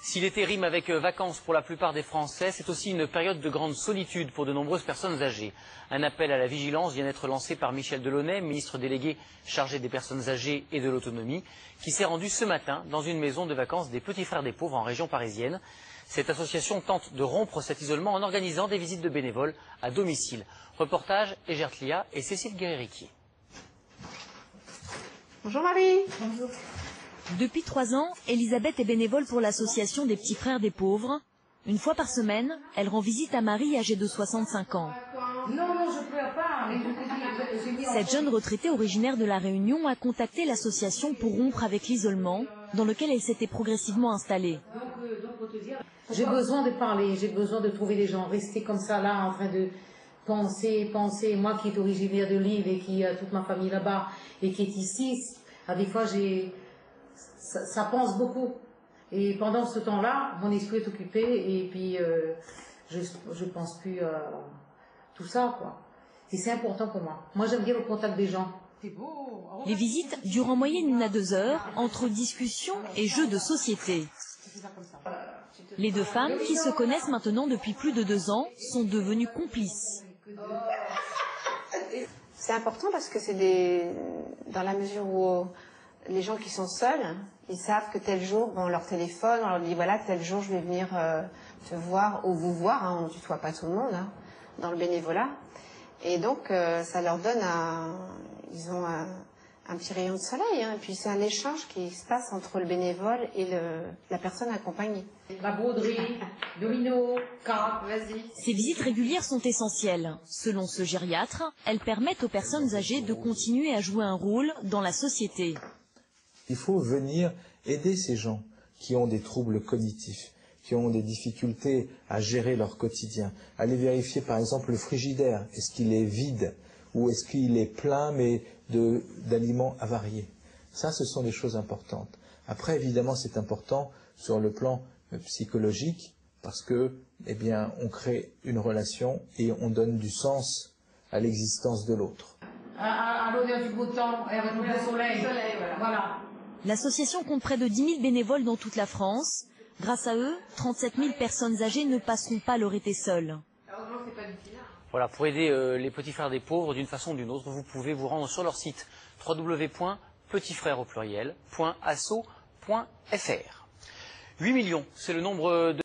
Si l'été rime avec vacances pour la plupart des Français, c'est aussi une période de grande solitude pour de nombreuses personnes âgées. Un appel à la vigilance vient d'être lancé par Michel Delaunay, ministre délégué chargé des personnes âgées et de l'autonomie, qui s'est rendu ce matin dans une maison de vacances des Petits Frères des Pauvres en région parisienne. Cette association tente de rompre cet isolement en organisant des visites de bénévoles à domicile. Reportage Egert Lia et Cécile Guerriquier. Bonjour Marie. Bonjour. Depuis 3 ans, Elisabeth est bénévole pour l'association des Petits Frères des Pauvres. Une fois par semaine, elle rend visite à Marie âgée de 65 ans. Non, je pleure pas. Cette jeune retraitée originaire de La Réunion a contacté l'association pour rompre avec l'isolement dans lequel elle s'était progressivement installée. J'ai besoin de parler, j'ai besoin de trouver des gens. Rester comme ça là en train de penser. Moi qui est originaire de l'île et qui a toute ma famille là-bas et qui est ici, des fois ça pense beaucoup. Et pendant ce temps-là, mon esprit est occupé et puis je pense plus à tout ça, quoi. Et c'est important pour moi. Moi, j'aime bien le contact des gens. Les visites durent en moyenne 1 à 2 heures entre discussions et jeux de société. Les deux femmes, qui se connaissent maintenant depuis plus de 2 ans, sont devenues complices. C'est important parce que c'est dans la mesure où les gens qui sont seuls, ils savent que tel jour, on leur téléphone, on leur dit voilà, tel jour je vais venir te voir ou vous voir, hein, on ne tutoie pas tout le monde hein, dans le bénévolat. Et donc ça leur donne ils ont un petit rayon de soleil, hein, et puis c'est un échange qui se passe entre le bénévole et la personne accompagnée. La broderie, domino, cartes, vas-y. Ces visites régulières sont essentielles. Selon ce gériatre, elles permettent aux personnes âgées de continuer à jouer un rôle dans la société. Il faut venir aider ces gens qui ont des troubles cognitifs, qui ont des difficultés à gérer leur quotidien. Aller vérifier par exemple le frigidaire, est-ce qu'il est vide ou est-ce qu'il est plein mais d'aliments avariés. Ça, ce sont des choses importantes. Après, évidemment, c'est important sur le plan psychologique parce que, eh bien, on crée une relation et on donne du sens à l'existence de l'autre. À l'odeur du beau temps et avec le beau soleil. Voilà. L'association compte près de 10 000 bénévoles dans toute la France. Grâce à eux, 37 000 personnes âgées ne passeront pas leur été seules. Voilà, pour aider les Petits Frères des Pauvres d'une façon ou d'une autre, vous pouvez vous rendre sur leur site www.petitsfrères.asso.fr. 8 millions, c'est le nombre de